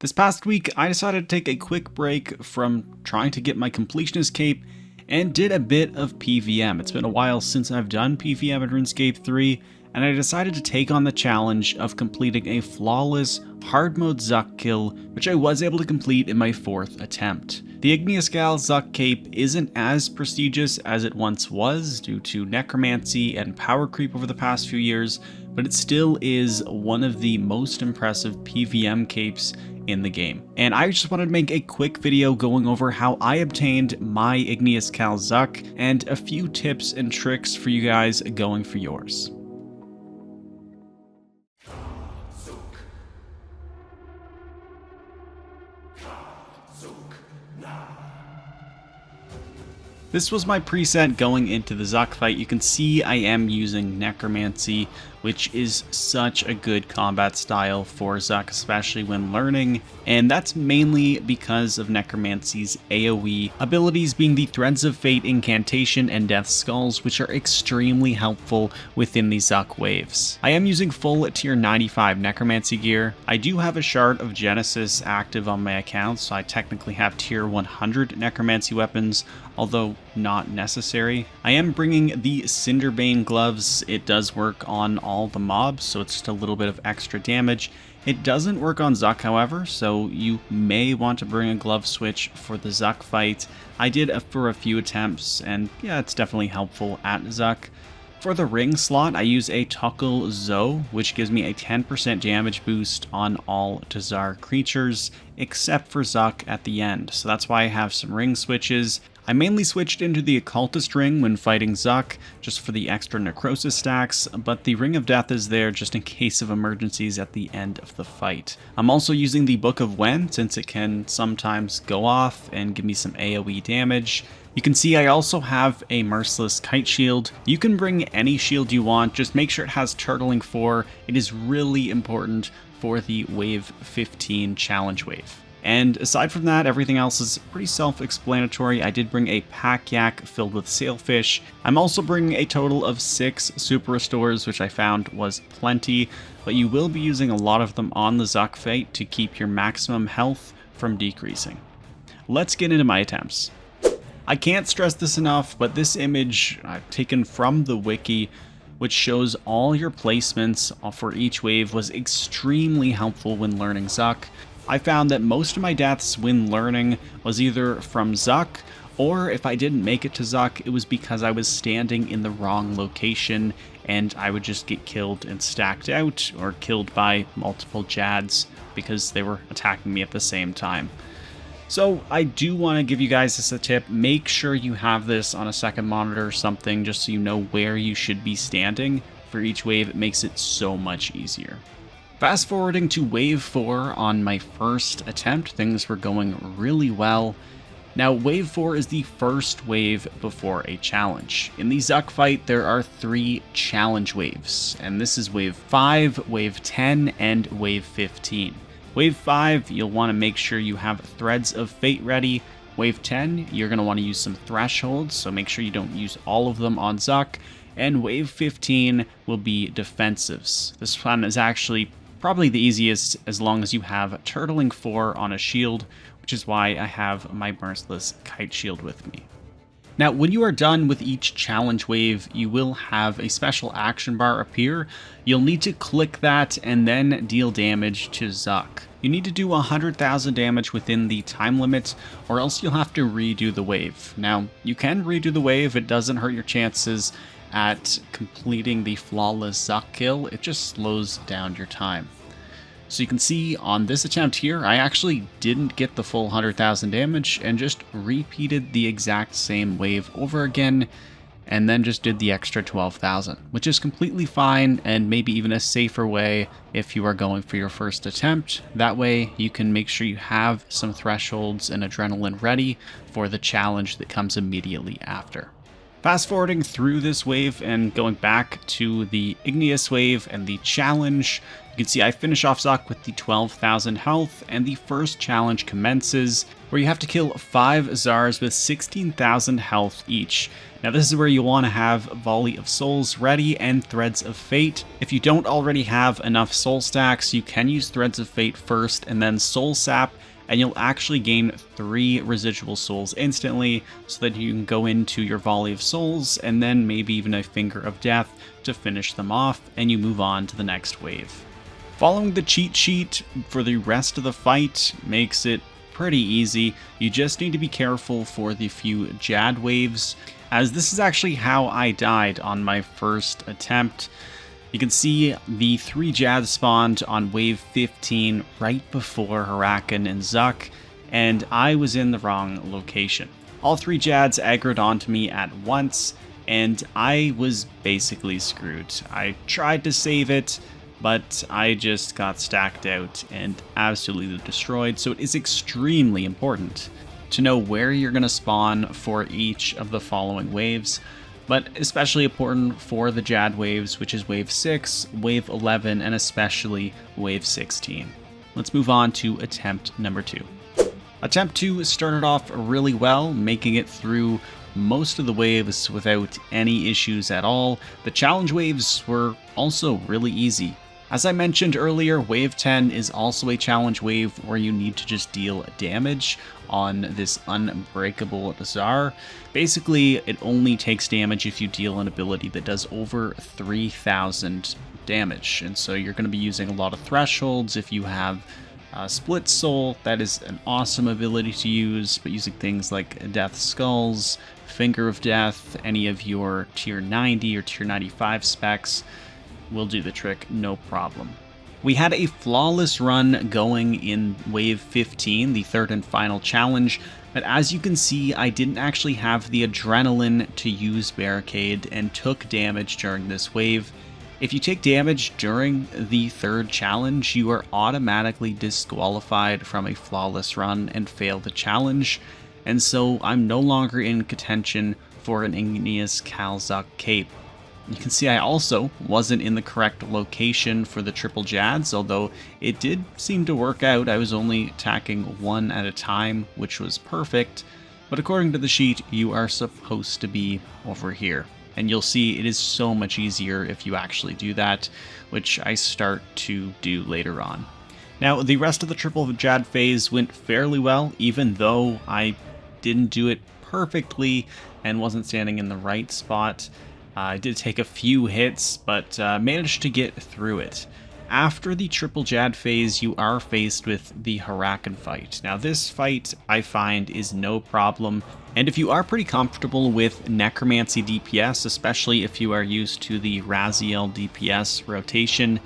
This past week, I decided to take a quick break from trying to get my completionist cape and did a bit of PVM. It's been a while since I've done PVM in RuneScape 3, and I decided to take on the challenge of completing a flawless Hardmode Zuk kill, which I was able to complete in my 4th attempt. The igneous kal-zuk cape isn't as prestigious as it once was due to necromancy and power creep over the past few years, but it still is one of the most impressive PVM capes in the game. And I just wanted to make a quick video going over how I obtained my igneous kal-zuk and a few tips and tricks for you guys going for yours. This was my preset going into the Zuk fight. You can see I am using necromancy, which is such a good combat style for Zuk, especially when learning, and that's mainly because of necromancy's AoE abilities being the Threads of Fate incantation and Death Skulls, which are extremely helpful within the Zuk waves. I am using full tier 95 necromancy gear. I do have a Shard of Genesis active on my account, so I technically have tier 100 necromancy weapons, although not necessary. I am bringing the Cinderbane gloves. It does work on all the mobs, so it's just a little bit of extra damage. It doesn't work on Zuk, however, so you may want to bring a glove switch for the Zuk fight. I did for a few attempts, and yeah, it's definitely helpful at Zuk. For the ring slot, I use a kal-zuk, which gives me a 10% damage boost on all Tazar creatures, except for Zuk at the end, so that's why I have some ring switches. I mainly switched into the occultist ring when fighting Zuk, just for the extra necrosis stacks, but the ring of death is there just in case of emergencies at the end of the fight. I'm also using the Book of Wen, since it can sometimes go off and give me some AoE damage. You can see I also have a merciless kite shield. You can bring any shield you want, just make sure it has turtling 4. It is really important for the wave 15 challenge wave. And aside from that, everything else is pretty self-explanatory. I did bring a pack yak filled with sailfish. I'm also bringing a total of 6 super restores, which I found was plenty, but you will be using a lot of them on the Zuk fight to keep your maximum health from decreasing. Let's get into my attempts. I can't stress this enough, but this image I've taken from the wiki, which shows all your placements for each wave, was extremely helpful when learning Zuk. I found that most of my deaths when learning was either from Zuk, or if I didn't make it to Zuk, it was because I was standing in the wrong location and I would just get killed and stacked out, or killed by multiple Jads because they were attacking me at the same time. So I do want to give you guys this a tip. Make sure you have this on a second monitor or something, just so you know where you should be standing for each wave. It makes it so much easier. Fast forwarding to wave 4 on my first attempt, things were going really well. Now wave 4 is the first wave before a challenge. In the Zuk fight there are 3 challenge waves, and this is wave 5, wave 10, and wave 15. Wave 5, you'll want to make sure you have Threads of Fate ready. Wave 10, you're going to want to use some thresholds, so make sure you don't use all of them on Zuk. And wave 15 will be defensives. This one is actually probably the easiest as long as you have turtling 4 on a shield, which is why I have my merciless kite shield with me. Now, when you are done with each challenge wave, you will have a special action bar appear. You'll need to click that and then deal damage to Zuk. You need to do 100,000 damage within the time limit, or else you'll have to redo the wave. Now, you can redo the wave, it doesn't hurt your chances at completing the flawless Zuk kill. It just slows down your time. So you can see on this attempt here, I actually didn't get the full 100,000 damage and just repeated the exact same wave over again, and then just did the extra 12,000, which is completely fine and maybe even a safer way if you are going for your first attempt. That way you can make sure you have some thresholds and adrenaline ready for the challenge that comes immediately after. Fast forwarding through this wave and going back to the igneous wave and the challenge, you can see I finish off Zuk with the 12,000 health, and the first challenge commences, where you have to kill 5 Zars with 16,000 health each. Now this is where you want to have Volley of Souls ready and Threads of Fate. If you don't already have enough soul stacks, you can use Threads of Fate first and then Soul Sap, and you'll actually gain 3 residual souls instantly, so that you can go into your Volley of Souls and then maybe even a Finger of Death to finish them off, and you move on to the next wave. Following the cheat sheet for the rest of the fight makes it pretty easy. You just need to be careful for the few Jad waves, as this is actually how I died on my first attempt. You can see the 3 Jads spawned on wave 15 right before Harakan and Zuk, and I was in the wrong location. All 3 Jads aggroed onto me at once, and I was basically screwed. I tried to save it, but I just got stacked out and absolutely destroyed, so it is extremely important to know where you're going to spawn for each of the following waves, but especially important for the Jad waves, which is wave 6, wave 11, and especially wave 16. Let's move on to attempt number 2. Attempt 2 started off really well, making it through most of the waves without any issues at all. The challenge waves were also really easy. As I mentioned earlier, wave 10 is also a challenge wave where you need to just deal damage on this unbreakable Zar. Basically, it only takes damage if you deal an ability that does over 3,000 damage, and so you're going to be using a lot of thresholds. If you have Split Soul, that is an awesome ability to use, but using things like Death Skulls, Finger of Death, any of your tier 90 or tier 95 specs will do the trick, no problem. We had a flawless run going in wave 15, the third and final challenge, but as you can see, I didn't actually have the adrenaline to use Barricade and took damage during this wave. If you take damage during the third challenge, you are automatically disqualified from a flawless run and fail the challenge, and so I'm no longer in contention for an igneous kal-zuk cape. You can see I also wasn't in the correct location for the triple Jads, although it did seem to work out. I was only attacking one at a time, which was perfect, but according to the sheet, you are supposed to be over here. And you'll see it is so much easier if you actually do that, which I start to do later on. Now, the rest of the triple Jad phase went fairly well, even though I didn't do it perfectly and wasn't standing in the right spot. I did take a few hits, but managed to get through it. After the triple Jad phase, you are faced with the Harakan fight. Now this fight, I find, is no problem, and if you are pretty comfortable with Necromancy DPS, especially if you are used to the Raziel DPS rotation,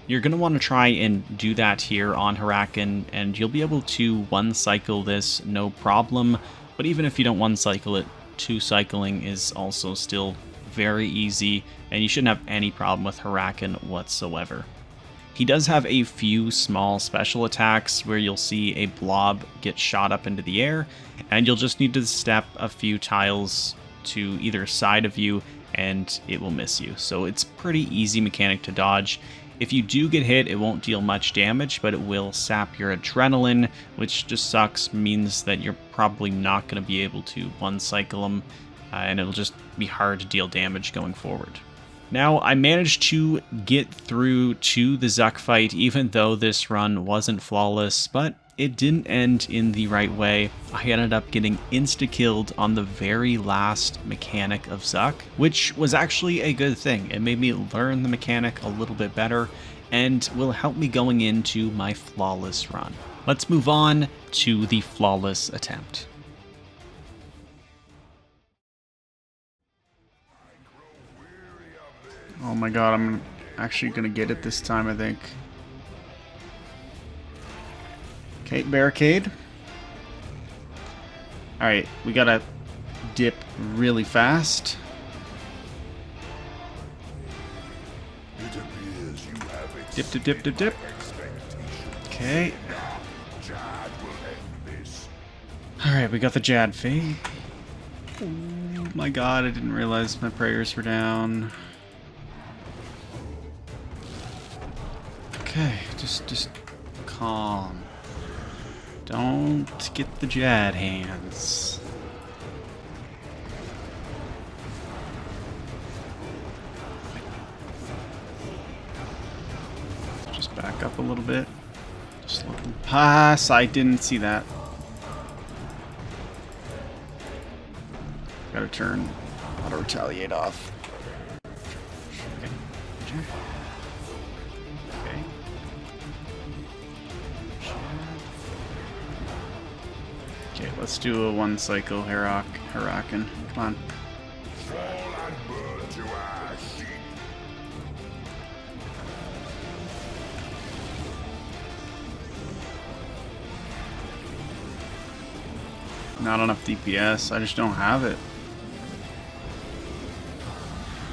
you're going to want to try and do that here on Harakan, and you'll be able to one-cycle this no problem, but even if you don't one-cycle it, two-cycling is also still very easy, and you shouldn't have any problem with Harakan whatsoever. He does have a few small special attacks where you'll see a blob get shot up into the air, and you'll just need to step a few tiles to either side of you and it will miss you. So it's pretty easy mechanic to dodge. If you do get hit, it won't deal much damage, but it will sap your adrenaline, which just sucks, means that you're probably not going to be able to one-cycle him, and it'll just be hard to deal damage going forward. Now, I managed to get through to the Zuk fight, even though this run wasn't flawless, but it didn't end in the right way. I ended up getting insta-killed on the very last mechanic of Zuk, which was actually a good thing. It made me learn the mechanic a little bit better, and will help me going into my flawless run. Let's move on to the flawless attempt. Oh my god, I'm actually gonna get it this time, I think. Okay, barricade. Alright, we gotta dip really fast. Dip, dip, dip, dip, dip. Okay. Alright, we got the Jad phase. my god, I didn't realize my prayers were down. Okay, just calm. Don't get the Jad hands. Just back up a little bit. Just looking past. I didn't see that. Gotta turn auto retaliate off. Okay. Okay. Okay, let's do a one cycle Huracan. Come on. Not enough DPS. I just don't have it.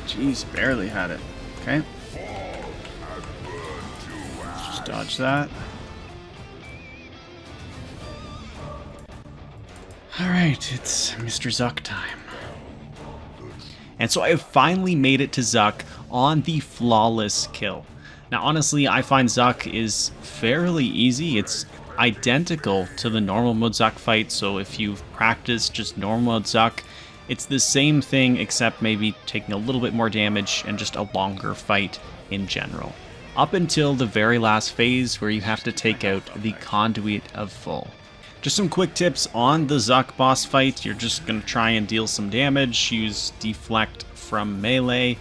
Jeez, barely had it. Okay. Just dodge that. Alright, it's Mr. Zuk time. And so I have finally made it to Zuk on the flawless kill. Now honestly, I find Zuk is fairly easy. It's identical to the normal mode Zuk fight, so if you've practiced just normal mode Zuk, it's the same thing except maybe taking a little bit more damage and just a longer fight in general. Up until the very last phase where you have to take out the Conduit of Full. Just some quick tips on the Zuk boss fight. You're just going to try and deal some damage, use deflect from melee,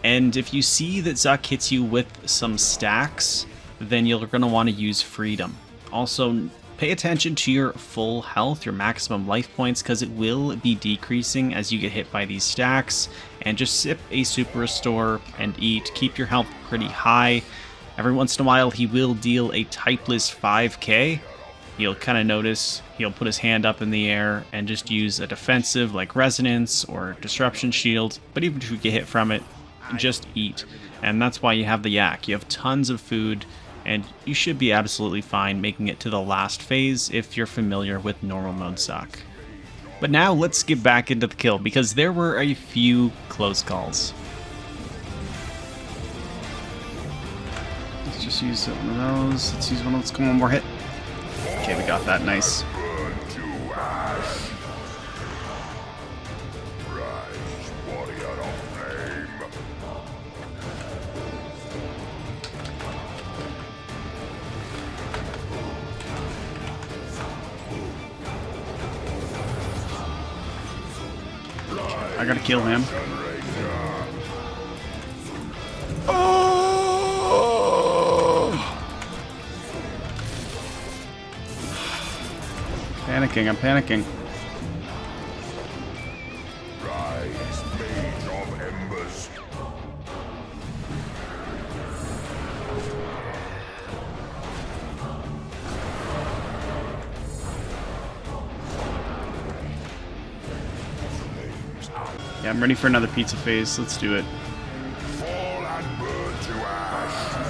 and if you see that Zuk hits you with some stacks, then you're going to want to use freedom. Also, pay attention to your full health, your maximum life points, because it will be decreasing as you get hit by these stacks. And just sip a super restore and eat. Keep your health pretty high. Every once in a while, he will deal a typeless 5k. You'll kind of notice he'll put his hand up in the air and just use a defensive like Resonance or Disruption Shield. But even if you get hit from it, just eat. And that's why you have the yak. You have tons of food, and you should be absolutely fine making it to the last phase if you're familiar with normal mode Zuk. But now let's get back into the kill, because there were a few close calls. Let's just use one of those. Let's use one of those. Come on, more hit. Okay, we got that. Nice. I gotta kill him. Oh! Panicking, I'm panicking. Rise, mage of embers. Yeah, I'm ready for another pizza phase. Let's do it. Fall and burn to ash.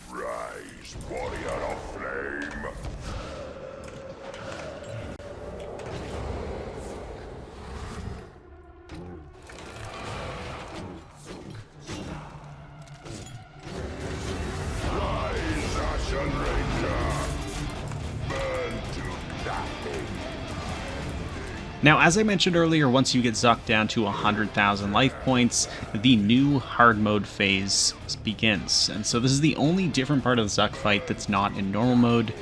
Rise, warrior of flame. Rise, Ashen Ranger. Burn to nothing. Now, as I mentioned earlier, once you get Zuk down to 100,000 life points, the new hard mode phase begins. And so this is the only different part of the Zuk fight that's not in normal mode.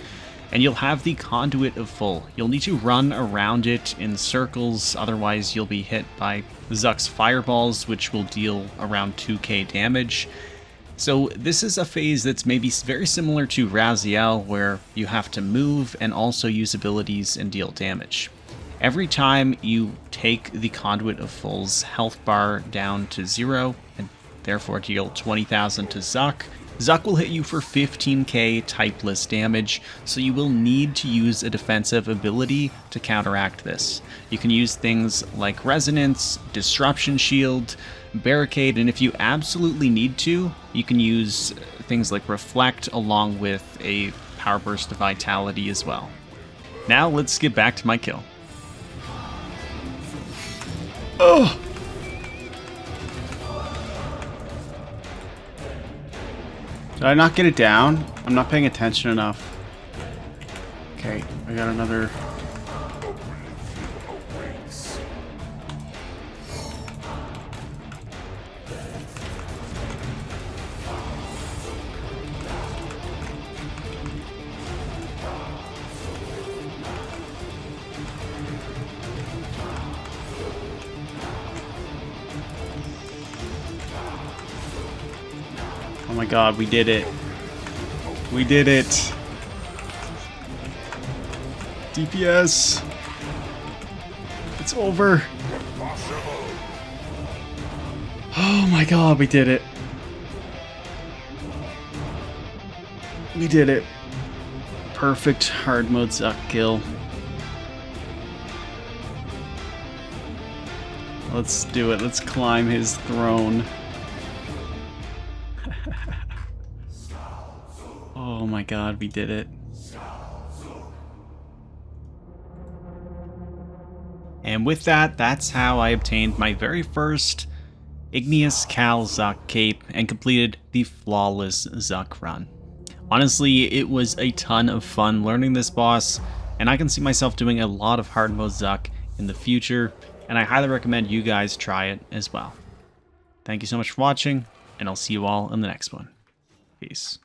And you'll have the Conduit of Full. You'll need to run around it in circles, otherwise you'll be hit by Zuk's fireballs, which will deal around 2k damage. So this is a phase that's maybe very similar to Raziel, where you have to move and also use abilities and deal damage. Every time you take the Conduit of Full's health bar down to 0, and therefore deal 20,000 to Zuk, Zuk will hit you for 15k typeless damage, so you will need to use a defensive ability to counteract this. You can use things like Resonance, Disruption Shield, Barricade, and if you absolutely need to, you can use things like Reflect along with a Power Burst of Vitality as well. Now let's get back to my kill. Oh! Did I not get it down? I'm not paying attention enough. Okay, I got another... Oh my god, we did it. We did it. DPS. It's over. Oh my god, we did it. We did it. Perfect hard mode Zuk kill. Let's do it. Let's climb his throne. Oh my god, we did it. And with that, that's how I obtained my very first igneous kal-zuk cape and completed the flawless Zuk run. Honestly, it was a ton of fun learning this boss, and I can see myself doing a lot of hard mode Zuk in the future, and I highly recommend you guys try it as well. Thank you so much for watching, and I'll see you all in the next one. Peace.